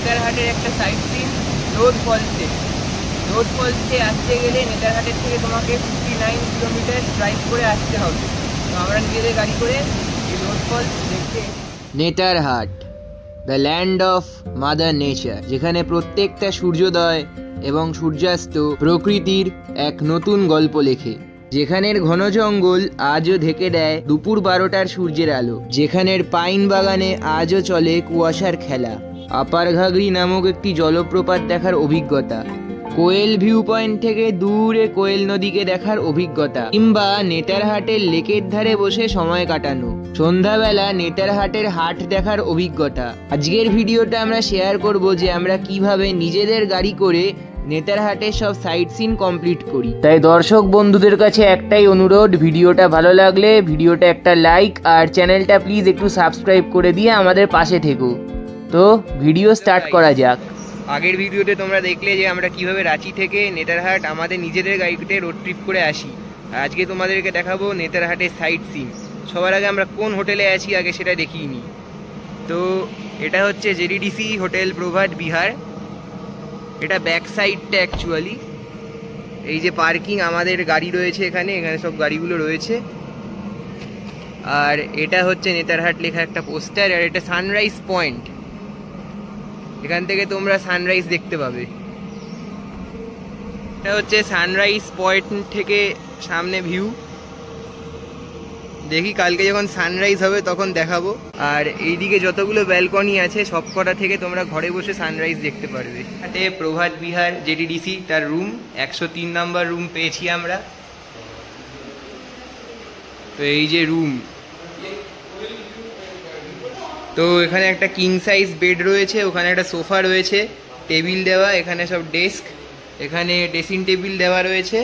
নেতারহাটের একটা site scene road ফলসে। Road ফলসে আসতে গেলে নেতারহাটের থেকে তোমাকে 59 কিলোমিটার ড্রাইভ করে আসতে হবে। তো আমরা নিজেদের গাড়ি করে এই রোড ফলস দেখতে। Netarhat, the land of mother nature, যেখানে প্রত্যেকটা সূর্যোদয় এবং সূর্যাস্ত প্রকৃতির এক নতুন গল্প লেখে, যেখানের ঘন জঙ্গল আজও ঢেকে দেয় দুপুর 12টার সূর্যের আলো, যেখানের পাইন বাগানে আজও চলে কুয়াশার খেলা, আপার ঘাগরি নামক একটি জলপ্রপাত দেখার অভিজ্ঞতা, কোয়েল ভিউ পয়েন্ট থেকে দূরে কোয়েল নদীকে দেখার অভিজ্ঞতা, কিংবা নেতারহাটের লেকের ধারে বসে সময় কাটানো, সন্ধ্যাবেলা নেতারহাটের হাট দেখার অভিজ্ঞতা। আজকের ভিডিওটা আমরা শেয়ার করব যে আমরা কিভাবে নিজেদের গাড়ি করে নেতারহাটের সব সাইট সিন কমপ্লিট করি। তাই দর্শক বন্ধুদের কাছে একটাই অনুরোধ, ভিডিওটা ভালো লাগলে ভিডিওটা একটা লাইক আর চ্যানেলটা প্লিজ একটু সাবস্ক্রাইব করে দিয়ে আমাদের পাশে থেকো। তো ভিডিও স্টার্ট করা যাক। আগের ভিডিওতে তোমরা দেখলে যে আমরা কিভাবে রাঁচি থেকে নেতারহাট আমাদের নিজেদের গাড়িতে রোড ট্রিপ করে আসি। আর আজকে তোমাদেরকে দেখাবো নেতারহাটের সাইট সিন। সবার আগে আমরা কোন হোটেলে আছি আগে সেটা দেখিয়ে নিই। তো এটা হচ্ছে জেডিডিসি হোটেল প্রভাত বিহার। এটা ব্যাক সাইডটা অ্যাকচুয়ালি। এই যে পার্কিং, আমাদের গাড়ি রয়েছে এখানে, এখানে সব গাড়িগুলো রয়েছে। আর এটা হচ্ছে নেতারহাট লেখা একটা পোস্টার। আর এটা সানরাইজ পয়েন্ট, এখান থেকে তোমরা সানরাইজ দেখতে পাবে। এটা হচ্ছে সানরাইজ পয়েন্ট থেকে সামনে ভিউ। দেখি কালকে যখন সানরাইজ হবে তখন দেখাবো। আর এইদিকে যতগুলো ব্যালকনি আছে সবকটা থেকে তোমরা ঘরে বসে সানরাইজ দেখতে পারবে। এখানে প্রভাত বিহার জেডিডিসি তার রুম 103 নম্বর রুম পেয়েছি আমরা। তো এই যে রুম, তো এখানে একটা কিং সাইজ বেড রয়েছে, ওখানে একটা সোফা রয়েছে, টেবিল দেওয়া, এখানে সব ডেস্ক, এখানে ড্রেসিং টেবিল দেওয়া রয়েছে,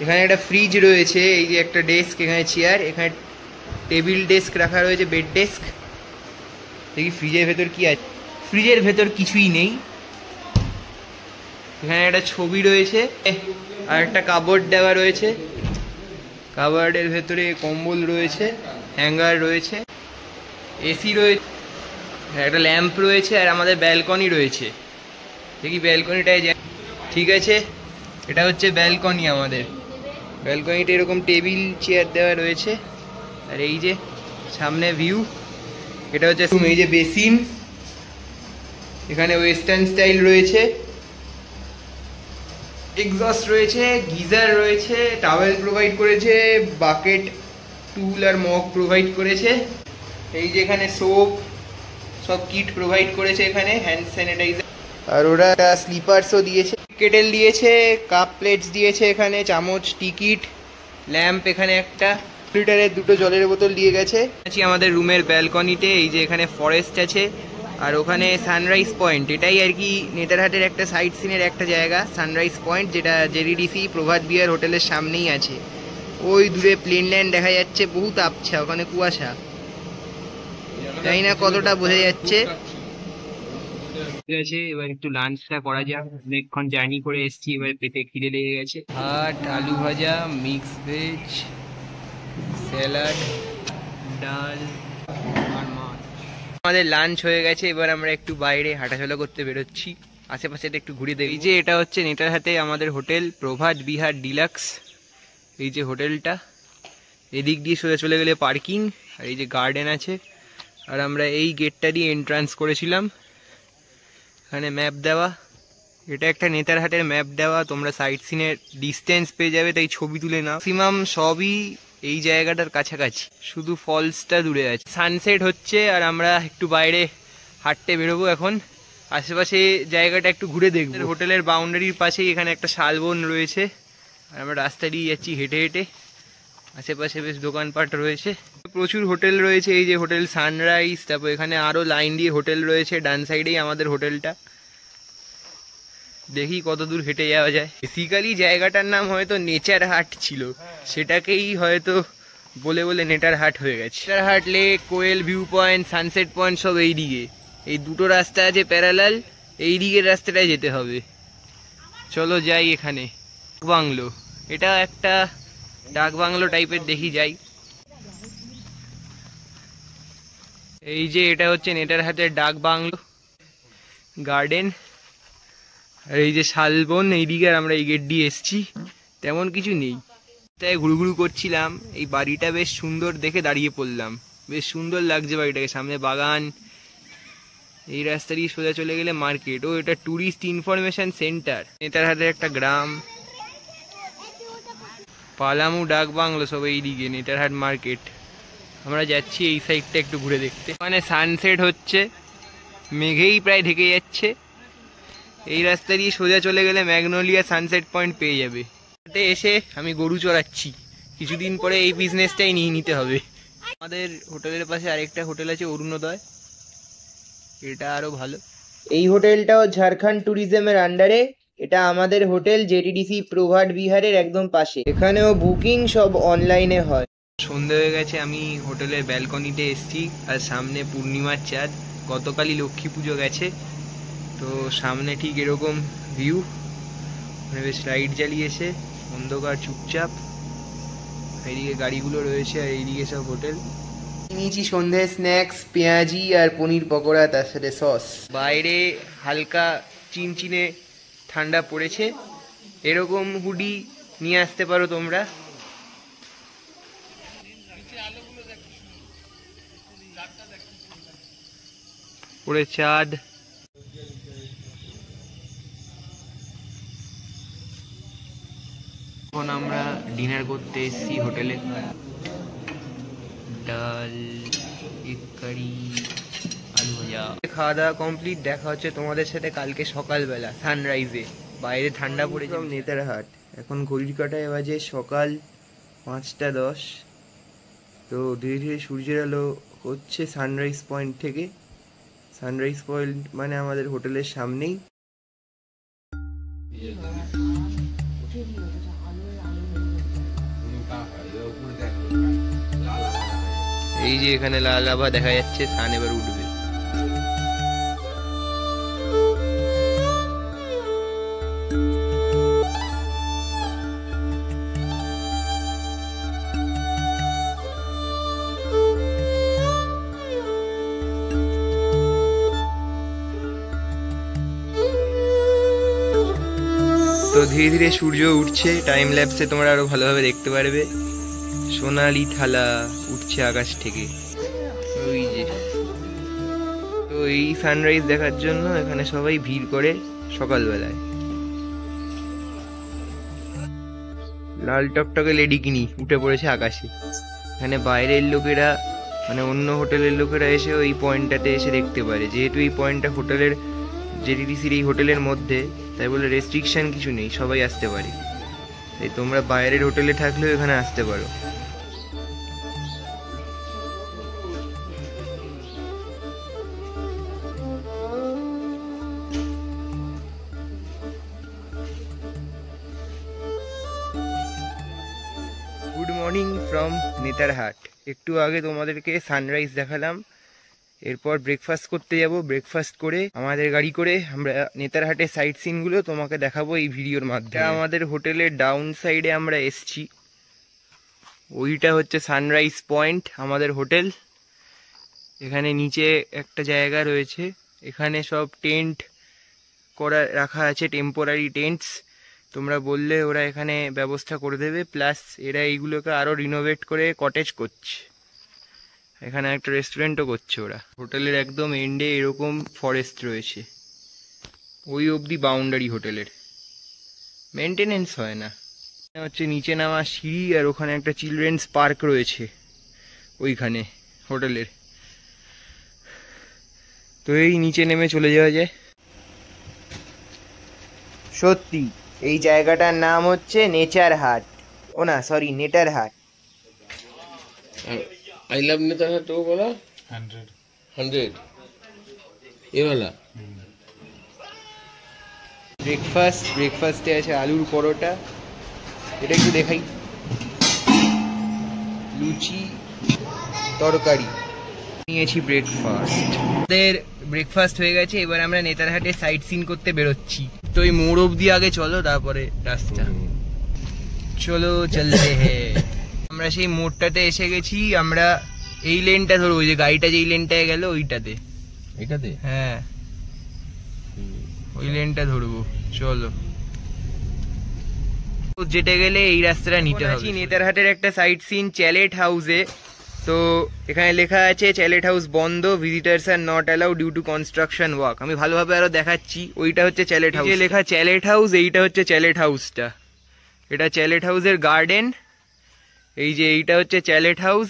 এখানে একটা ফ্রিজ রয়েছে, এই যে একটা ডেস্ক, এখানে চেয়ার, এখানে টেবিল ডেস্ক রাখা রয়েছে, বেড ডেস্ক। দেখি ফ্রিজের ভেতর কি আছে। ফ্রিজের ভেতর কিছুই নেই। এখানে একটা ছবি রয়েছে আর একটা কাপবোর্ড দেওয়া রয়েছে। কাপবোর্ডের ভেতরে কম্বল রয়েছে, হ্যাঙ্গার রয়েছে, এসি রয়েছে, একটা ল্যাম্প রয়েছে, আর আমাদের ব্যালকনি রয়েছে। দেখি ব্যালকনিটায় যাই। ঠিক আছে, এটা হচ্ছে ব্যালকনি আমাদের। ব্যালকনিতে এরকম টেবিল চেয়ার দেওয়া রয়েছে। আর এই যে সামনে ভিউ, এটা হচ্ছে এই যে বেসিন, এখানে ওয়েস্টার্ন স্টাইল রয়েছে, এক্সস্ট রয়েছে, গিজার রয়েছে, টাওয়েল প্রোভাইড করেছে, বাকেট, টুল আর মগ প্রোভাইড করেছে। এই যে এখানে সোপ সব কিট প্রোভাইড করেছে, এখানে হ্যান্ড স্যানিটাইজার, আর ওরা স্লিপার্সও দিয়েছে, কেটেল দিয়েছে, কাপ প্লেটস দিয়েছে, এখানে চামচ, টিকিট, ল্যাম্প, এখানে একটা লিটারের দুটো জলের বোতল দিয়ে গেছে। আছি আমাদের রুমের ব্যালকনিতে। এই যে এখানে ফরেস্ট আছে আর ওখানে সানরাইজ পয়েন্ট। এটাই আর কি নেতারহাটের একটা সাইট সিনের একটা জায়গা, সানরাইজ পয়েন্ট, যেটা জেডিডিসি প্রভাত বিহার হোটেলের সামনেই আছে। ওই দূরে প্লেন ল্যান্ড দেখা যাচ্ছে, বহুত আবছা, ওখানে কুয়াশা, জানি না কতটা বোঝা যাচ্ছে। ঠিক আছে, এবার একটু লাঞ্চটা করা যাক। অনেকক্ষণ জার্নি করে এসেছি, এবার পেটে খিদে লেগে গেছে। ভাত, আলু ভাজা, মিক্স ভেজ, স্যালাড, ডাল আর মাছ। আমাদের লাঞ্চ হয়ে গেছে, এবার আমরা একটু বাইরে হাঁটাচলা করতে বেরোচ্ছি, আশেপাশেটা একটু ঘুরে দেখি। এই যে এটা হচ্ছে নেতারহাটে আমাদের হোটেল প্রভাত বিহার ডিলাক্স। এই যে হোটেলটা, এদিক দিয়ে সোজা চলে গেলে পার্কিং, আর এই যে গার্ডেন আছে। আর আমরা এই গেটটা দিয়ে এন্ট্রান্স করেছিলাম। এখানে ম্যাপ দেওয়া, এটা একটা নেতারহাটের ম্যাপ দেওয়া, তোমরা সাইট সিনের ডিস্টেন্স পেয়ে যাবে, তাই ছবি তুলে নাও। ম্যাক্সিমাম সবই এই জায়গাটার কাছাকাছি, শুধু ফলসটা দূরে আছে। সানসেট হচ্ছে আর আমরা একটু বাইরে হাঁটতে বেরোবো এখন, আশেপাশে জায়গাটা একটু ঘুরে দেখবো। হোটেলের বাউন্ডারির পাশেই এখানে একটা শালবন রয়েছে, আর আমরা রাস্তা দিয়ে যাচ্ছি হেঁটে হেঁটে। আশেপাশে বেশ দোকানপাট রয়েছে, প্রচুর হোটেল রয়েছে। এই যে হোটেল সানরাইজ, তারপর এখানে আরো লাইন দিয়ে হোটেল রয়েছে, ডান সাইডেই আমাদের হোটেলটা। দেখি কত দূর হেঁটে যাওয়া যায়। বেসিক্যালি জায়গাটার নাম হয়তো নেচারহাট ছিল, সেটাকেই হয়তো বলে বলে নেতারহাট হয়ে গেছে। নেতারহাট লেক, কোয়েল ভিউ পয়েন্ট, সানসেট পয়েন্ট সব এই দিকে। এই দুটো রাস্তা আছে প্যারালাল, এই দিকের রাস্তাটায় যেতে হবে। চলো যাই। এখানে বাংলো, এটা একটা ডাক বাংলো টাইপের, দেখি যাই। এই যে এটা হচ্ছে নেতারহাটের ডাক বাংলো। গার্ডেন, আর এই যে শালবন এইদিকে, আর আমরা এই গেট দিয়ে এসছি। তেমন কিছু নেই, তাই ঘুরঘুরু করছিলাম। এই বাড়িটা বেশ সুন্দর দেখে দাঁড়িয়ে পড়লাম, বেশ সুন্দর লাগছে বাড়িটাকে। সামনে বাগান, এই রাস্তা দিয়ে সোজা চলে গেলে মার্কেট। ও এটা ট্যুরিস্ট ইনফরমেশন সেন্টার, নেতারহাটের একটা গ্রাম। পালামু ডাক বাংলো সব এইদিকে, নেতারহাট মার্কেট। আমরা যাচ্ছি এই সাইডটা একটু ঘুরে দেখতে। মানে সানসেট হচ্ছে, মেঘেই প্রায় ঢেকে যাচ্ছে। এই রাস্তা দিয়ে সোজা চলে গেলে ম্যাগনোলিয়া সানসেট পয়েন্ট পেয়ে যাবে। এসে আমি গরু চড়াচ্ছি, কিছুদিন পরে এই বিজনেসটাই নিয়ে নিতে হবে। আমাদের হোটেলের পাশে আরেকটা হোটেল আছে অরুণোদয়, এটা আরো ভালো। এই হোটেলটাও ঝাড়খণ্ড ট্যুরিজমের আন্ডারে। এটা আমাদের হোটেল জেটিডিসি প্রভাত বিহারের একদম পাশে। এখানেও বুকিং সব অনলাইনে হয়। সন্ধে হয়ে গেছে, আমি হোটেলের ব্যালকনিতে এসেছি। আর সামনে পূর্ণিমার চাঁদ, গতকালই লক্ষ্মী পুজো গেছে, তো সামনে ঠিক এরকম ভিউ। বেশ লাইট জ্বালিয়েছে, অন্ধকার চুপচাপ। এইদিকে গাড়িগুলো রয়েছে, আর এইদিকে সব হোটেল। নিয়েছি সন্ধে স্ন্যাক্স, পেঁয়াজি আর পনির পকোড়া, তার সাথে সস। বাইরে হালকা চিনচিনে ঠান্ডা পড়েছে, এরকম হুডি নিয়ে আসতে পারো তোমরা। পড়ে চাঁদ। এখন আমরা ডিনার করতে এসেছি হোটেলে। ডাল, এগ কারি, আলু ভাজা। খাওয়া দাওয়া কমপ্লিট। দেখা হচ্ছে তোমাদের সাথে কালকে সকালবেলা সানরাইজে। বাইরে ঠান্ডা পড়ে যাবে। নেতারহাট, এখন ঘড়ির কাঁটায় বাজে সকাল 5টা 10। তো ধীরে ধীরে সূর্যের আলো হচ্ছে সানরাইজ পয়েন্ট থেকে। সানরাইজ পয়েন্ট মানে আমাদের হোটেলের সামনেই। এই যে এখানে লাল আভা দেখা যাচ্ছে, সান এবার উঠবে। তো ধীরে ধীরে সূর্য উঠছে, টাইম ল্যাপসে তোমরা আরো ভালোভাবে দেখতে পারবে। সোনালি থালা উঠছে আকাশ থেকে, ওই যে। তো এই সানরাইজ দেখার জন্য এখানে সবাই ভিড় করে সকালবেলায়। লাল টকটকে লেডিকিনি উঠে পড়েছে আকাশে। এখানে বাইরের লোকেরা, মানে অন্য হোটেলের লোকেরা এসে ওই পয়েন্টটাতে এসে দেখতে পারে। যেহেতু এই পয়েন্টটা হোটেলের, জেটিডিসির এই হোটেলের মধ্যে, তাই বলে রেস্ট্রিকশন কিছু নেই, সবাই আসতে পারে। তাই তোমরা বাইরের হোটেলে থাকলেও এখানে আসতে পারো। Good morning from Netarhat. একটু আগে তোমাদেরকে সানরাইজ দেখালাম, এরপর ব্রেকফাস্ট করতে যাব। ব্রেকফাস্ট করে আমাদের গাড়ি করে আমরা নেতারহাটের সাইট সিনগুলো তোমাকে দেখাবো এই ভিডিওর মাধ্যমে। আমাদের হোটেলের ডাউন সাইডে আমরা এসছি, ওইটা হচ্ছে সানরাইজ পয়েন্ট আমাদের হোটেল। এখানে নিচে একটা জায়গা রয়েছে, এখানে সব টেন্ট করা রাখা আছে, টেম্পোরারি টেন্টস। তোমরা বললে ওরা এখানে ব্যবস্থা করে দেবে, প্লাস এরা এইগুলোকে আরও রিনোভেট করে কটেজ করছে। এখানে একটা রেস্টুরেন্টও করছে ওরা। হোটেলের একদম এন্ডে এরকম ফরেস্ট রয়েছে, ওই অবধি বাউন্ডারি হোটেলের। মেনটেনেন্স হয় না। হচ্ছে নিচে নামা সিঁড়ি, আর ওখানে একটা চিলড্রেন্স পার্ক রয়েছে ওইখানে হোটেলের। তো এই নিচে নেমে চলে যাওয়া যায়। সত্যি এই জায়গাটার নাম হচ্ছে নেচারহাট, ও না সরি নেটারহাট। आई लव नेतारहाट वो बोला 100 ये वाला। ব্রেকফাস্টে আছে আলুর পরোটা, এটা একটু দেখাই। লুচি, তরকারি নিয়েছি। আমাদের ব্রেকফাস্ট হয়ে গেছে, এবার আমরা নেতারহাটে সাইট সিন করতে বেরোচ্ছি। তো এই মোড় অব্দি আগে চলো, তারপরে রাস্তা। চলো চলতে হে। আমরা সেই মোড়টাতে এসে গেছি। আমরা এই লেনটা ধরবো, ওই যে গাড়িটা যেই লেনটায় গেল ওইটাতে। এটাতে হ্যাঁ, ওই লেনটা ধরবো, চলো। যেতে গেলে এই রাস্তাটা নিতে হবে। নেতারহাটের একটা সাইট সিন চ্যালেট হাউসে। তো এখানে লেখা আছে চ্যালেট হাউস বন্ধ, visitors are not allow due to construction work. আমি ভালোভাবে আরো দেখাচ্ছি। ওইটা হচ্ছে চ্যালেট হাউস, লেখা চ্যালেট হাউস, এইটা হচ্ছে চ্যালেট হাউসটা। এটা চ্যালেট হাউসের গার্ডেন। এই যে এইটা হচ্ছে চ্যালেট হাউস।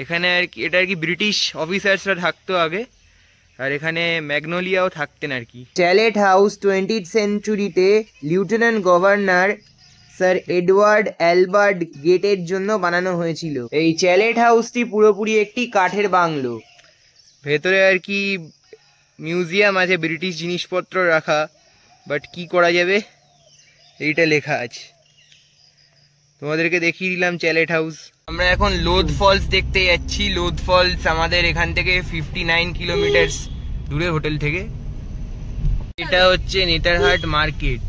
এখানে আর কি এটা আর কি ব্রিটিশ অফিসার্সরা থাকতো আগে, আর এখানে ম্যাগনোলিয়াও থাকতেন আর কি। চ্যালেট হাউস 20th সেঞ্চুরিতে lieutenant governor sir Edward Albert গেটের জন্য বানানো হয়েছিল। এই চ্যালেট হাউসটি পুরোপুরি একটি কাঠের বাংলো। ভেতরে আর কি মিউজিয়াম আছে, ব্রিটিশ জিনিসপত্র রাখা, বাট কি করা যাবে, এইটা লেখা আছে। তোমাদেরকে দেখিয়ে দিলাম চ্যালেট হাউস। আমরা এখন লোধ ফলস দেখতে যাচ্ছি। লোধ ফলস আমাদের এখান থেকে 59 কিলোমিটার দূরে হোটেল থেকে। এটা হচ্ছে নেতারহাট মার্কেট,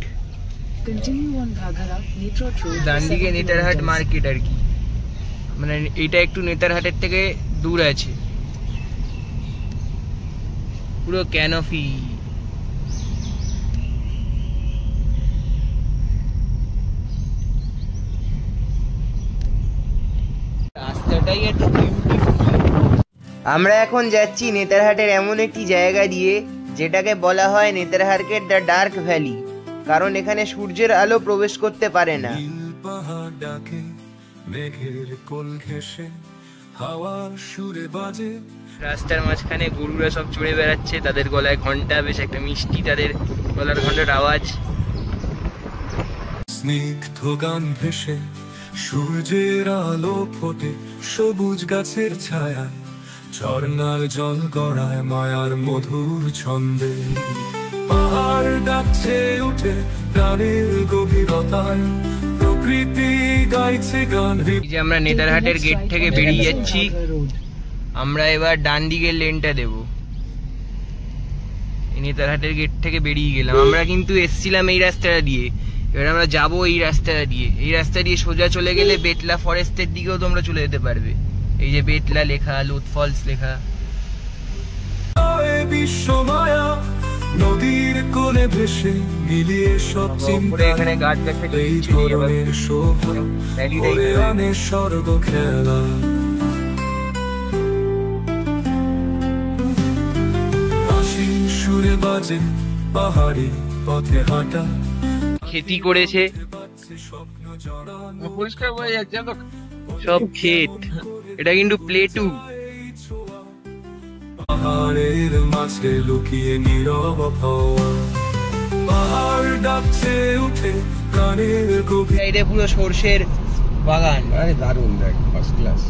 ডান দিকে নেতারহাট মার্কেট আর কি, মানে এটা একটু নেতারহাটের থেকে দূর আছে। পুরো ক্যানফি। রাস্তাটাই একটু বিউটিফুল। আমরা এখন যাচ্ছি নেতারহাটের এমন একটি জায়গা দিয়ে যেটাকে বলা হয় নেতারহাটের দ্য ডার্ক ভ্যালি, কারণ এখানে সূর্যের আলো প্রবেশ করতে পারে না। রাস্তার মাঝখানে গরুরা সব চড়ে বেড়াচ্ছে, তাদের গলায় ঘন্টা, বেশ একটা মিষ্টি তাদের গলার ঘন্টার আওয়াজ। স্নিগ্ধ গান ভেসে সূর্যের আলো ফোটে সবুজ গাছের ছায়া, ঝর্ণার জল গড়ায় মায়ার মধুর ছন্দে। পাহাড় ডাকছে উঠে প্রাণের গভীরতায়, প্রকৃতি গাইছে গান। এই যে আমরা নেতারহাটের গেট থেকে বেরিয়ে যাচ্ছি, আমরা এবার ডান দিকের লেনটা দেব। নেতারহাটের গেট থেকে বেরিয়ে গেলাম। আমরা কিন্তু এসছিলাম এই রাস্তাটা দিয়ে, এবার আমরা যাবো এই রাস্তাটা দিয়ে। এই রাস্তা দিয়ে সোজা চলে গেলে বেতলা ফরেস্টের দিকেও তোমরা চলে যেতে পারবে। এই যে বেতলা লেখা, লোধ ফলস লেখা। বিশ্বমায়া নদীর কোলে ভেসে মিলিয়ে সব চিন্তা, এখানে গাছ গাছে এই ধরনের শোভা ওরে আনে স্বর্গ খেলা। আশিন সুরে বাজে পাহাড়ি পথে হাঁটা, খেতি করেছে, পরিষ্কার হয়ে যাচ্ছে তো সব ক্ষেত। এটা কিন্তু প্লেটু। পাহাড়ের মাঝে লুকিয়ে নীরব হাওয়া, পাহাড় ডাকছে উঠে প্রাণের গভীর। এটা পুরো সর্ষের বাগান। আরে দারুণ, দেখ ফার্স্ট ক্লাস।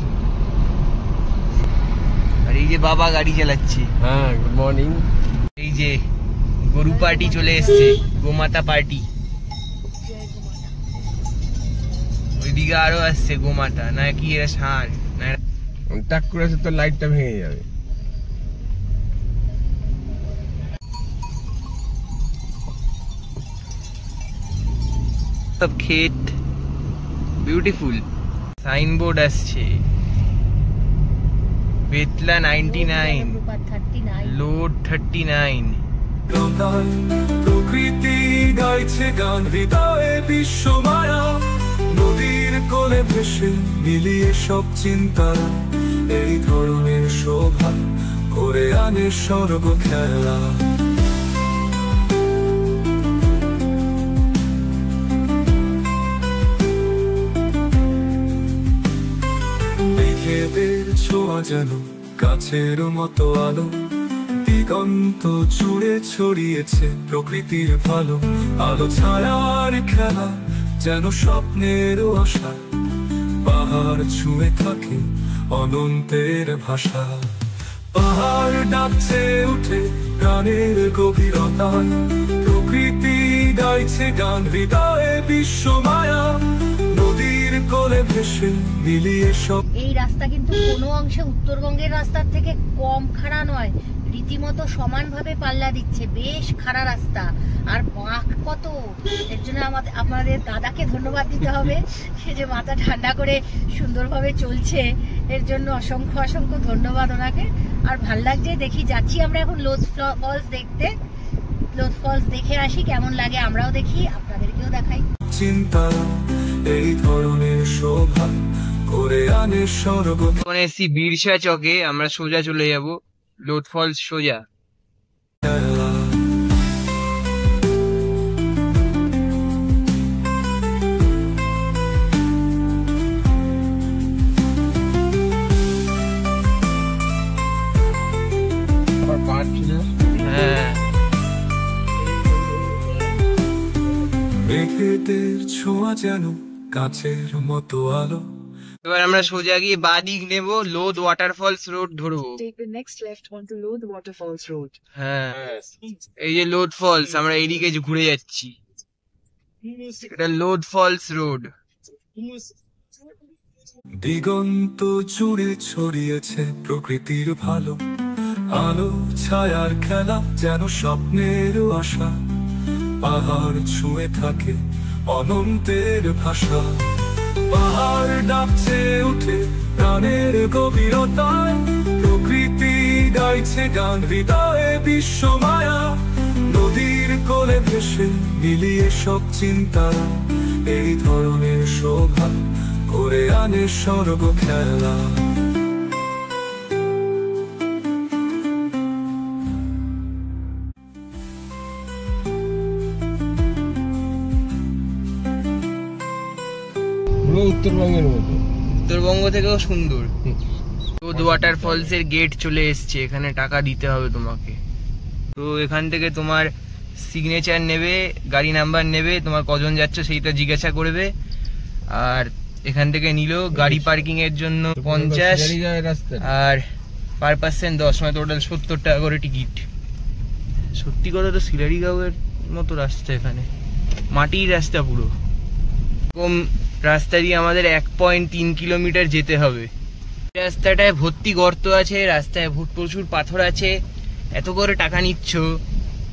আর এই যে বাবা গাড়ি চালাচ্ছে। হ্যাঁ, গুড মর্নিং। এই যে গরু পার্টি চলে এসছে, গোমাতা পার্টি। ওইদিকে আরো আসছে গোমাতা, না কি এরা ষাঁড় না? টাক করে তো লাইটটা ভেঙে যাবে। সব ক্ষেত, বিউটিফুল। সাইনবোর্ড আসছে, বেতলা 99, লোড 39। প্রকৃতি গাইছে গান, হৃদয়ে বিশ্বমায়া নদীর কোলে ভেসে মিলিয়ে সব চিন্তা, এই ধরনের শোভা করে আনে স্বর্গ খেলা। মেঘেদের ছোঁয়া যেন কাছের মতো আলো, দিগন্ত জুড়ে ছড়িয়েছে প্রকৃতির ভালো। আলো ছায়ার খেলা যেন স্বপ্নের আশা, পাহাড় ছুঁয়ে থাকে অনন্তের ভাষা। পাহাড় ডাকছে উঠে গানের গভীরতায়, প্রকৃতি গাইছে গান, হৃদয়ে বিশ্বমায়া নদীর কোলে ভেসে মিলিয়ে সব। এই রাস্তা কিন্তু কোনো অংশে উত্তরবঙ্গের রাস্তার থেকে কম খাড়া নয়, রীতিমতো সমানভাবে পাল্লা দিচ্ছে। বেশ খাড়া রাস্তা, আর বাঁক কত। এর জন্য আমাদের দাদাকে ধন্যবাদ দিতে হবে, সে যে মাথা ঠান্ডা করে সুন্দরভাবে চলছে, এর জন্য অসংখ্য অসংখ্য ধন্যবাদ ওনাকে। আর ভাল লাগছে। দেখি যাচ্ছি আমরা এখন লোধ ফলস দেখতে। লোদ ফলস দেখে আসি, কেমন লাগে আমরাও দেখি, আপনাদেরকেও দেখাই। চিন্তা এই ধরনের শোভা করে আনে স্বর্গ এখন এসছি বিরসা চকে, আমরা সোজা চলে যাব লোদ ফলস সোজা। খেলা। হ্যাঁ, মেঘেদের ছোঁয়া যেন কাছের মতো আলো। এবার আমরা সোজা গিয়ে বাদিক নেব, লোদ ওয়াটারফলস রোড ধরবো। Take the next left onto Lod Waterfalls Road. হ্যাঁ, এই যে লোদ ফলস, আমরা এইদিকে ঘুরে যাচ্ছি, এটা লোদ ফলস রোড। দিগন্ত জুড়ে ছড়িয়েছে প্রকৃতির ভালো আলো, ছায়ার খেলা যেন স্বপ্নের আশা। পাহাড় ছুঁয়ে থাকে অনন্তের ভাষা, পাহাড় ডাকছে উঠে প্রাণের গভীরতায়। প্রকৃতি গাইছে গান হৃদয়ে বিশ্ব মায়া, নদীর কোলে ভেসে মিলিয়ে সব চিন্তা। এই ধরনের শোভা করে আনে স্বর্গ খেলা। উত্তরবঙ্গের মতো, উত্তরবঙ্গ থেকেও সুন্দর। লোদ ওয়াটারফলস এর গেট চলে এসছে, এখানে টাকা দিতে হবে তোমাকে। তো এখান থেকে তোমার সিগনেচার নেবে, গাড়ি নাম্বার নেবে, তোমার কজন যাচ্ছ সেইটা জিজ্ঞাসা করবে। আর এখান থেকে নিল গাড়ি পার্কিং এর জন্য 50 আর পার পার্সন 10, মানে টোটাল 70 টাকা করে টিকিট। সত্যি কথা তো সিলারিগাঁওয়ের মতো রাস্তা, এখানে মাটির রাস্তা পুরো। এরকম রাস্তা দিয়ে আমাদের 1.3 কিলোমিটার যেতে হবে। রাস্তাটায় ভর্তি গর্ত আছে, রাস্তায় প্রচুর পাথর আছে। এত করে টাকা নিচ্ছ,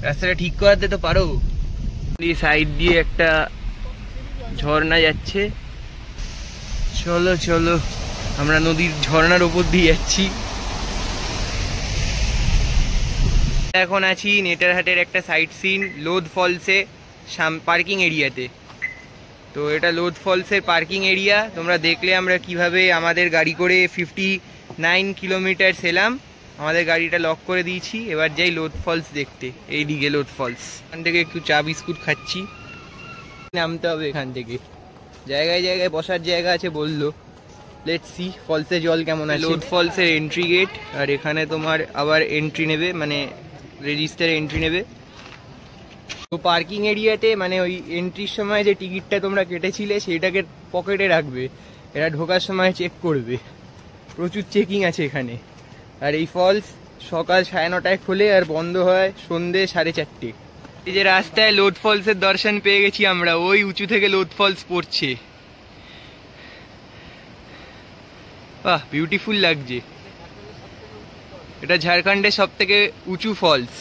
রাস্তাটা ঠিক করাতে তো পারো। এই সাইড দিয়ে একটা ঝর্ণা যাচ্ছে, চলো চলো, আমরা নদীর ঝর্ণার উপর দিয়ে যাচ্ছি। এখন আছি নেটারহাটের একটা সাইট সিন লোদ ফলসে পার্কিং এরিয়াতে। তো এটা লোদ ফলসের পার্কিং এরিয়া। তোমরা দেখলে আমরা কিভাবে আমাদের গাড়ি করে 59 কিলোমিটার এলাম, আমাদের গাড়িটা লক করে দিয়েছি। এবার যাই লোদ ফলস দেখতে, এইদিকে লোদ ফলস। এখান থেকে একটু চা বিস্কুট খাচ্ছি, নামতে হবে এখান থেকে। জায়গায় জায়গায় বসার জায়গা আছে বললো, লেটস সি ফলসে জল কেমন আছে। লোদ ফলসের এন্ট্রি গেট, আর এখানে তোমার আবার এন্ট্রি নেবে, মানে রেজিস্টারে এন্ট্রি নেবে। তো পার্কিং এরিয়াতে মানে ওই এন্ট্রির সময় যে টিকিটটা তোমরা কেটেছিলে সেইটাকে পকেটে রাখবে, এরা ঢোকার সময় চেক করবে। প্রচুর চেকিং আছে এখানে। আর এই ফলস সকাল 9:30টায় খোলে আর বন্ধ হয় সন্ধে 4:30। এই যে রাস্তায় লোদ ফলসের দর্শন পেয়ে গেছি আমরা, ওই উঁচু থেকে লোদ ফলস পড়ছে। বাহ, বিউটিফুল লাগছে। এটা ঝাড়খণ্ডের সব থেকে উঁচু ফলস।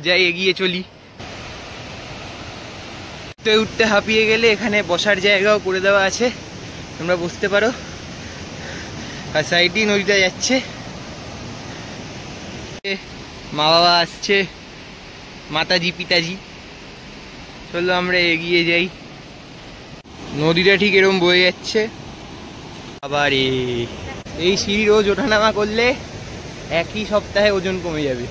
যাই এগিয়ে চলি। উঠতে উঠতে হাঁপিয়ে গেলে এখানে বসার জায়গাও করে দেওয়া আছে, তোমরা বসতে পারো। আর সাইডে নদীটা যাচ্ছে, মা বাবা আসছে, মাতাজি পিতাজি। চলো আমরা এগিয়ে যাই। নদীটা ঠিক এরকম বয়ে যাচ্ছে। আবার এই সিঁড়ি রোজ ওঠানামা করলে একই সপ্তাহে ওজন কমে যাবে।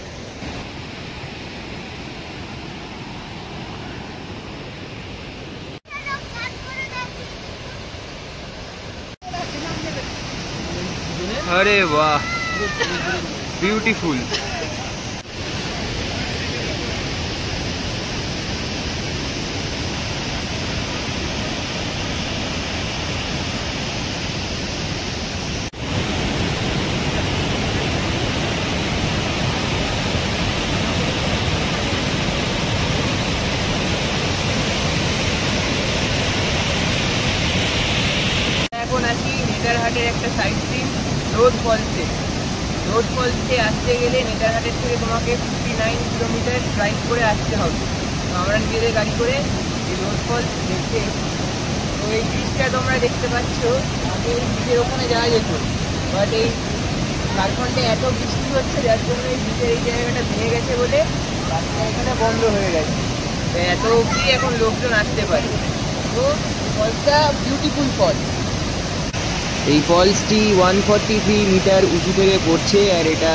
अरे वाह, ब्यूटीफुल। এখন আছি নেটারহাটের একটা সাইট সিন লোদ ফলসে। লোদ ফলসে আসতে গেলে নেটারহাটের থেকে তোমাকে 59 কিলোমিটার ড্রাইভ করে আসতে হবে। তো আমরা নিজেদের গাড়ি করে এই লোদ ফলস দেখতে। তো এই ব্রিজটা তোমরা দেখতে পাচ্ছ, আগে এই ব্রিজের ওখানে যাওয়া যেত, বাট এই ঝাড়খণ্ডে এত বৃষ্টি হচ্ছে যার জন্য এই ব্রিজের এই জায়গাটা ভেঙে গেছে বলে রাস্তা এখানে বন্ধ হয়ে গেছে, এত অবধি এখন লোকজন আসতে পারে। তো ফলসটা বিউটিফুল ফলস। এই ফলসটি 143 মিটার উঁচু থেকে পড়ছে, আর এটা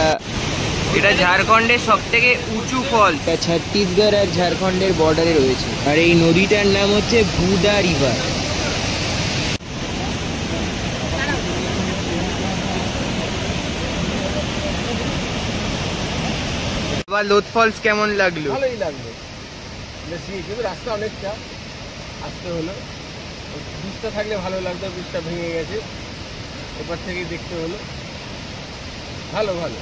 ঝাড়খণ্ডের সব থেকে উঁচু ফলস। এটা ছত্তিশগড় আর ঝাড়খণ্ডের বর্ডারে রয়েছে, আর এই নদীটার নাম হচ্ছে বুদা রিভার। এবার লোদ ফলস কেমন লাগলো? ভালোই লাগলো, বেশি কিন্তু রাস্তা অনেকটা আসতে হলো। ব্রিজটা থাকলে ভালো লাগতো, ব্রিজটা ভেঙে গেছে, এবার থেকেই দেখতে হলো। ভালো ভালো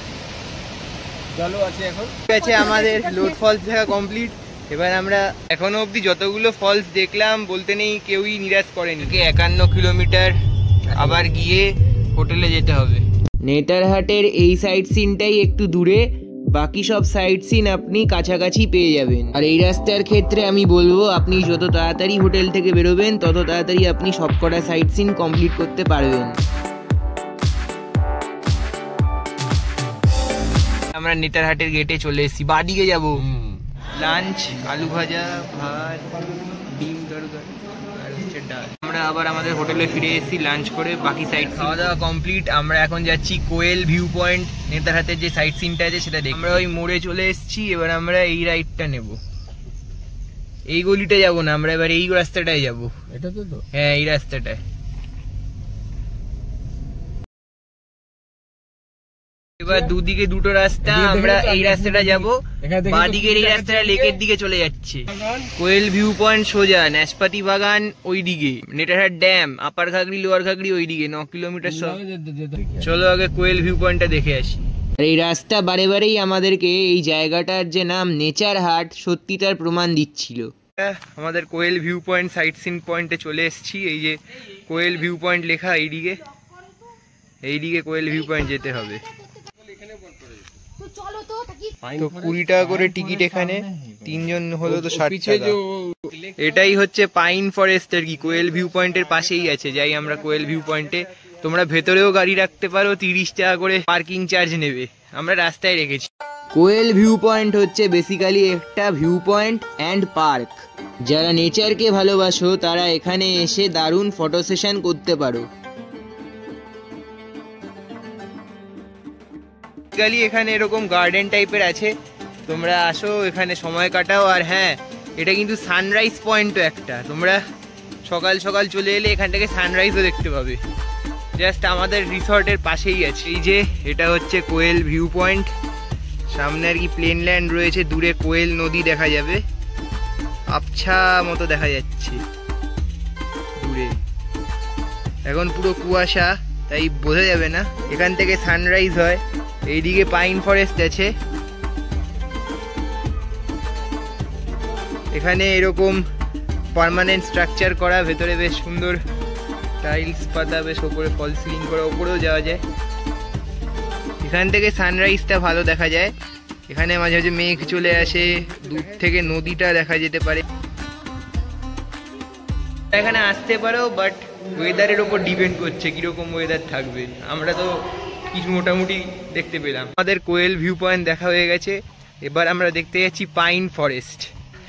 জলও আছে এখন। ঠিক আছে, আমাদের লোদ ফলস দেখা কমপ্লিট। এবার আমরা এখনো অবধি যতগুলো ফলস দেখলাম বলতে নেই কেউই নিরাশ করেনি। 51 কিলোমিটার আবার গিয়ে হোটেলে যেতে হবে। নেতারহাটের এই সাইড সিনটাই একটু দূরে, বাকি সব সাইড সিন আপনি কাছাকাছি পেয়ে যাবেন। আর এই রাস্তার ক্ষেত্রে আমি বলবো, আপনি যত তাড়াতাড়ি হোটেল থেকে বেরোবেন তত তাড়াতাড়ি আপনি সবকটা সাইড সিন কমপ্লিট করতে পারবেন। আমরা নেতারহাটের গেটে চলে এসেছি, বাদিকে যাবো। লাঞ্চ, আলু ভাজা, ভাত, ডিম তরকারি আর হচ্ছে ডাল। আমরা আবার আমাদের হোটেলে ফিরে এসেছি লাঞ্চ করে। বাকি সাইড খাওয়া দাওয়া কমপ্লিট। আমরা এখন যাচ্ছি কোয়েল ভিউ পয়েন্ট। নেতারহাটের যে সাইড সিনটা আছে সেটা দেখি। আমরা ওই মোড়ে চলে এসেছি, এবার আমরা এই রাইডটা নেব। এই গলিটা যাবো না, আমরা এবার এই রাস্তাটায় যাবো। এটাতে তো হ্যাঁ, এই রাস্তাটায়। এবার দুদিকে দুটো রাস্তা, আমরা এই রাস্তাটা যাবো। বাঁদিকের এই রাস্তাটা লেকের দিকে চলে যাচ্ছে। কোয়েল ভিউ পয়েন্ট সোজা, নাশপাতি বাগান ওইদিকে, নেতারহাট ড্যাম, আপার খাগড়ি লোয়ার খাগড়ি ওইদিকে, 9 কিলোমিটার সব। চলো আগে কোয়েল ভিউ পয়েন্টটা দেখে আসি। এই রাস্তা বারে বারেই আমাদেরকে এই জায়গাটার যে নাম নেচার হাট, সত্যি তার প্রমাণ দিচ্ছিল। আমাদের কোয়েল ভিউ পয়েন্ট সাইট সিন পয়েন্টে চলে এসেছি। এই যে কোয়েল ভিউ পয়েন্ট লেখা, এইদিকে কোয়েল ভিউ পয়েন্ট যেতে হবে। তো 20 টাকা করে টিকিট এখানে, 3 জন হলো তো 60 টাকা। এটাই হচ্ছে পাইন ফরেস্ট আর কি, কোয়েল ভিউ পয়েন্টের পাশেই আছে। যাই আমরা কোয়েল ভিউ পয়েন্টে। তোমরা ভেতরেও গাড়ি রাখতে পারো, 30 টাকা করে পার্কিং চার্জ নেবে। আমরা রাস্তায় রেখেছি। কোয়েল ভিউ পয়েন্ট হচ্ছে বেসিক্যালি একটা ভিউ পয়েন্ট অ্যান্ড পার্ক। যারা নেচারকে ভালোবাসো তারা এখানে এসে দারুণ ফটো সেশন করতে পারো। এখানে এরকম গার্ডেন টাইপের আছে, তোমরা আসো এখানে সময় কাটাও। আর হ্যাঁ, এটা কিন্তু সানরাইজ পয়েন্টও একটা। তোমরা সকাল সকাল চলে এলে এখান থেকে সানরাইজও দেখতে পাবে। জাস্ট আমাদের রিসর্টের পাশেই আছে। এই যে এটা হচ্ছে কোয়েল ভিউ পয়েন্ট। সামনে আর কি প্লেন ল্যান্ড রয়েছে, দূরে কোয়েল নদী দেখা যাবে, আবছা মতো দেখা যাচ্ছে দূরে। এখন পুরো কুয়াশা, তাই বোঝা যাবে না। এখান থেকে সানরাইজ হয়। এইদিকে পাইন ফরেস্ট আছে। এখানে এরকম পার্মানেন্ট স্ট্রাকচার করা, ভেতরে বেশ সুন্দর টাইলস পাতা, বেশ ওপরে ফল সিলিং করা, ওপরেও যাওয়া যায়। এখান থেকে সানরাইজটা ভালো দেখা যায়। এখানে মাঝে মাঝে মেঘ চলে আসে, দূর থেকে নদীটা দেখা যেতে পারে। এখানে আসতে পারো, বাট ওয়েদারের ওপর ডিপেন্ড করছে কিরকম ওয়েদার থাকবে। আমরা তো কিছু মোটামুটি দেখতে পেলাম। আমাদের কোয়েল ভিউ পয়েন্ট দেখা হয়ে গেছে, এবার আমরা দেখতে যাচ্ছি পাইন ফরেস্ট।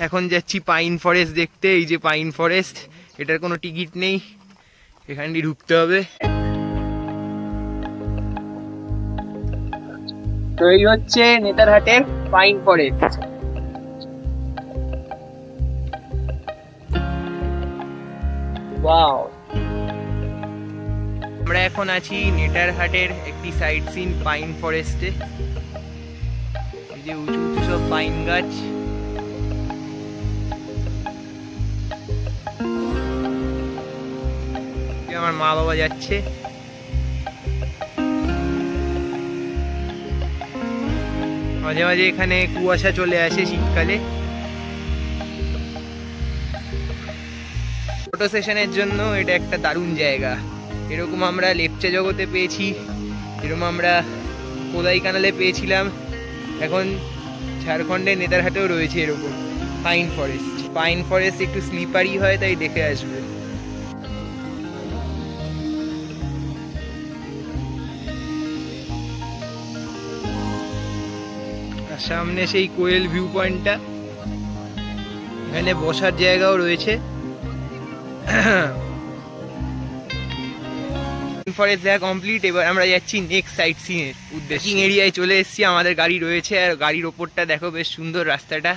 এখন যাচ্ছি পাইন ফরেস্ট দেখতে। এই যে পাইন ফরেস্ট, এটার কোনো টিকিট নেই, এখান দিয়ে ঢুকতে হবে। তো এই হচ্ছে নেতারহাটের পাইন ফরেস্ট। ওয়াও, আমরা এখন আছি নেতারহাটের একটি সাইট সিন পাইন ফরেস্টে। এই যে উঁচু উঁচু সব পাইন গাছ। আমার মা বাবা যাচ্ছে। মাঝে মাঝে এখানে কুয়াশা চলে আসে শীতকালে। ফটো সেশনের জন্য এটা একটা দারুণ জায়গা। এরকম আমরা লেপচা জগতে পেয়েছি, এরকম আমরা কোদাইকানালে পেয়েছিলাম, এখন ঝাড়খণ্ডের নেতারহাটেও রয়েছে এরকম পাইন ফরেস্ট। পাইন ফরেস্ট একটু স্লিপারি হয়, তাই দেখে আসবে। সামনে সেই কোয়েল ভিউ পয়েন্টটা, এখানে বসার জায়গাও রয়েছে। ফরেস্ট দেখা কমপ্লিট, এবার আমরা যাচ্ছি নেক্সট সাইট সিনের উদ্দেশ্যে। এরিয়ায় চলে এসেছি, আমাদের গাড়ি রয়েছে আর গাড়ির ওপরটা দেখো বেশ সুন্দর রাস্তাটা।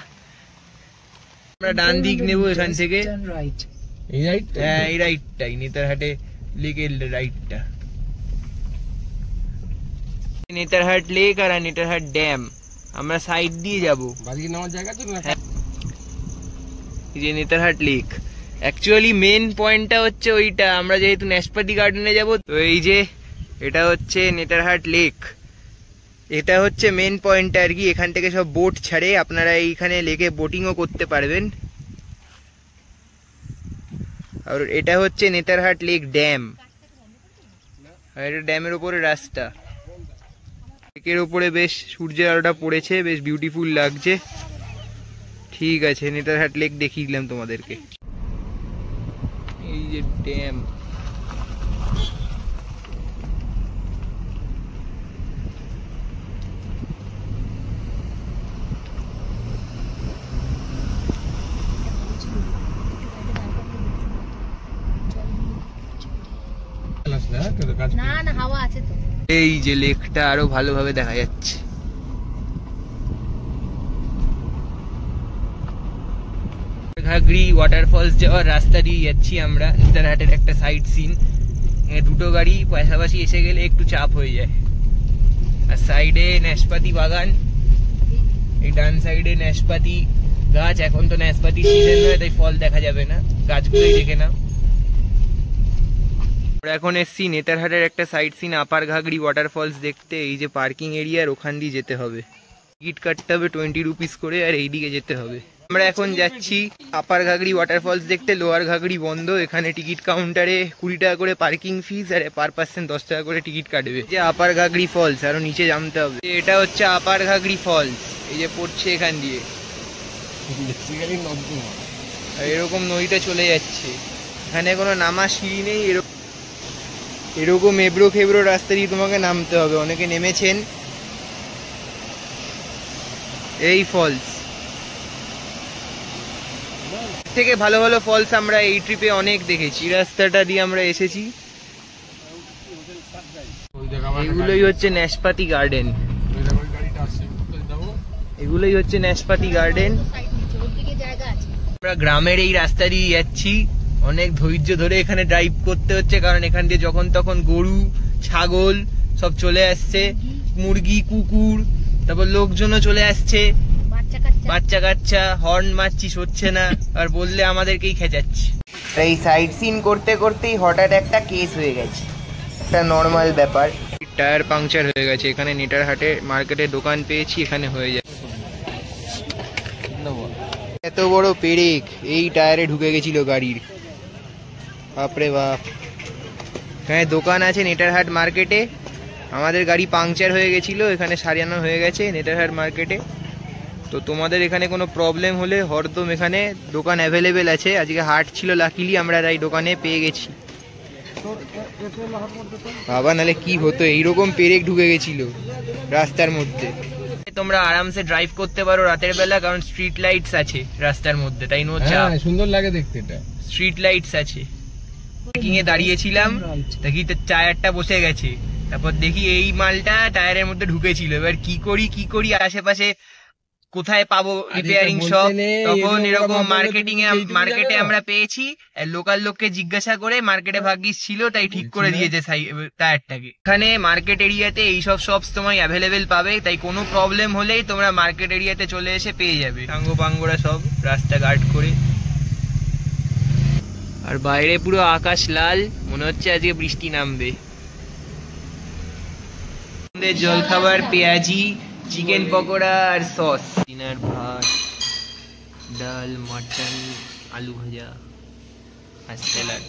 আমরা ডান দিক নেবো এখান থেকে। Turn right. এই রাইট, হ্যাঁ এই রাইটটাই, নেতারহাটে লেকের রাইটটা। নেতারহাট লেক আর নেতারহাট ড্যাম, আমরা সাইড দিয়ে যাবো। বাড়ি নেওয়ার জায়গা তো না। এই যে নেতারহাট লেক, অ্যাকচুয়ালি মেন পয়েন্টটা হচ্ছে ওইটা। আমরা যেহেতু ন্যাশপাতি গার্ডেনে যাব, তো এই যে এটা হচ্ছে নেতারহাট লেক, এটা হচ্ছে মেন পয়েন্ট আর কি। এখান থেকে সব বোট ছাড়ে, আপনারা এইখানে লেকে বোটিংও করতে পারবেন। আর এটা হচ্ছে নেতারহাট লেক ড্যাম, আর এটা ড্যামের উপরে রাস্তা। লেকের উপরে বেশ সূর্যের আলোটা পড়েছে, বেশ বিউটিফুল লাগছে। ঠিক আছে, নেতারহাট লেক দেখিয়ে দিলাম তোমাদেরকে। এই যে ড্যাম, না না হাওয়া আছে তো। এই যে লেকটা আরো ভালোভাবে দেখা যাচ্ছে। ঘাগরি ওয়াটারফলস যাওয়ার রাস্তা দিয়ে যাচ্ছি আমরা। নেতারহাটের একটা সাইড সিন, দুটো গাড়ি পাশাপাশি এসে গেলে একটু চাপ হয়ে যায়। আর সাইডে নাশপাতি বাগান, এই ডান সাইডে নাশপাতি গাছ। এখন তো নাশপাতি সিজন নয়, তাই ফল দেখা যাবে না, গাছগুলোই দেখে নাও। আমরা এখন এসছি নেতারহাটের একটা সাইড সিন আপার ঘাগরি ওয়াটারফলস দেখতে। এই যে পার্কিং এরিয়ার ওখান দিয়ে যেতে হবে, টিকিট কাটতে হবে 20 রুপিস করে, আর এইদিকে যেতে হবে। আমরা এখন যাচ্ছি আপার ঘাগরি ওয়াটারফলস দেখতে। লোয়ার ঘাগরি বন্ধ, এখানে টিকিট কাউন্টারে 20 টাকা করে পার্কিং ফিস, আর পার পার্সন 10 টাকা করে টিকিট কাটবে। যে আপার ঘাগরি ফলস, আরো নিচে নামতে হবে। এটা হচ্ছে আপার ঘাগরি ফলস, এই যে পড়ছে এখান দিয়ে, আর এরকম নদীটা চলে যাচ্ছে। এখানে কোনো নামা সিঁড়ি নেই, এরকম এবড়ো খেবড়ো রাস্তা দিয়ে তোমাকে নামতে হবে। অনেকে নেমেছেন। এই ফলস থেকে ভালো ভালো ফলস আমরা এই ট্রিপে অনেক দেখেছি। রাস্তাটা দিয়ে আমরা এসেছি। এগুলোই হচ্ছে নাশপাতি গার্ডেন, এগুলোই হচ্ছে নাশপাতি গার্ডেন। আমরা গ্রামের এই রাস্তা দিয়ে যাচ্ছি, অনেক ধৈর্য ধরে এখানে ড্রাইভ করতে হচ্ছে, কারণ এখান দিয়ে যখন তখন গরু ছাগল সব চলে আসছে, মুরগি কুকুর, তারপর লোকজনও চলে আসছে, বাচ্চা কাচ্চা। হর্ন মারছি হচ্ছে না, আর বললে আমাদেরকেই খেঁচাচ্ছে। এই সাইড সিন করতে করতেই হঠাৎ একটা কেস হয়ে গেছে, একটা নর্মাল ব্যাপার। টায়ার পাংচার হয়ে গেছে। এখানে নেতারহাটে মার্কেটে দোকান পেয়েছি, এখানে হয়ে যায়। এত বড় পেরেক এই টায়ারে ঢুকে গেছিল গাড়ির, বাপরে বাপ। এখানে দোকান আছে নেতারহাট মার্কেটে। আমাদের গাড়ি পাংচার হয়ে গেছিল, এখানে সারানো হয়ে গেছে নেতারহাট মার্কেটে। তো তোমাদের এখানে কোনো প্রবলেম হলে হরদম এখানে দোকান অ্যাভেলেবেল আছে। আজকে হাট ছিল, লাকিলি আমরা এই দোকানে পেয়ে গেছি। বাবা, নালে কি হতো, এইরকম পেরেক ঢুকে গেছিল রাস্তার মধ্যে। তোমরা আরামসে ড্রাইভ করতে পারো রাতের বেলা, কারণ স্ট্রিট লাইটস আছে রাস্তার মধ্যে, তাই নো চাপ। সুন্দর লাগে দেখতে, এটা স্ট্রিট লাইটস আছে। পার্কিং এ দাঁড়িয়েছিলাম, দেখি টায়ারটা বসে গেছে। তারপর দেখি এই মালটা টায়ারের মধ্যে ঢুকেছিল। এবার কি করি আশেপাশে কোথায় পাবো রিপেয়ারিং শপ, তখন এরকম মার্কেটে আমরা পেয়েছি। লোকাল লোককে জিজ্ঞাসা করে, মার্কেটে ভাগ্যিস ছিল তাই ঠিক করে দিয়েছে টায়ারটাকে। এখানে মার্কেট এরিয়াতে এইসব শপস তোমায় অ্যাভেলেবেল পাবে, তাই কোনো প্রবলেম হলেই তোমরা মার্কেট এরিয়াতে চলে এসে পেয়ে যাবে। টাঙ্গো পাঙ্গোরা সব রাস্তা গার্ড করে। আর বাইরে পুরো আকাশ লাল, মনে হচ্ছে আজকে বৃষ্টি নামবে। জলখাবার পেঁয়াজি, চিকেন পকোড়া আর সস। ডিনার ভাত, ডাল, মাটন, আলু ভাজা আর স্যালাড।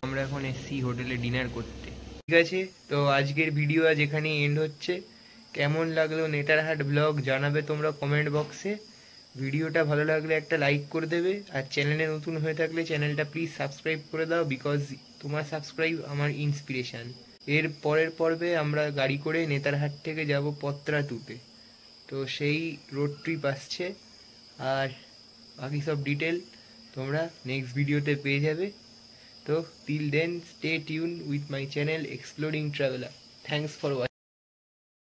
আমরা এখন এসছি হোটেলে ডিনার করতে। ঠিক আছে, তো আজকের ভিডিও আজ এখানেই এন্ড হচ্ছে। কেমন লাগলো নেতারহাট ব্লগ জানাবে তোমরা কমেন্ট বক্সে। ভিডিওটা ভালো লাগলে একটা লাইক করে দেবে, আর চ্যানেলে নতুন হয়ে থাকলে চ্যানেলটা প্লিজ সাবস্ক্রাইব করে দাও, বিকজ তোমার সাবস্ক্রাইব আমার ইন্সপিরেশন। এর পরের পর্বে আমরা গাড়ি করে নেতারহাট থেকে যাব পত্রাতুতে। তো সেই রোড ট্রিপ আসছে, আর বাকি সব ডিটেল তোমরা নেক্সট ভিডিওতে পেয়ে যাবে। তো till then stay tune with my channel exploring traveller. Thanks for watching.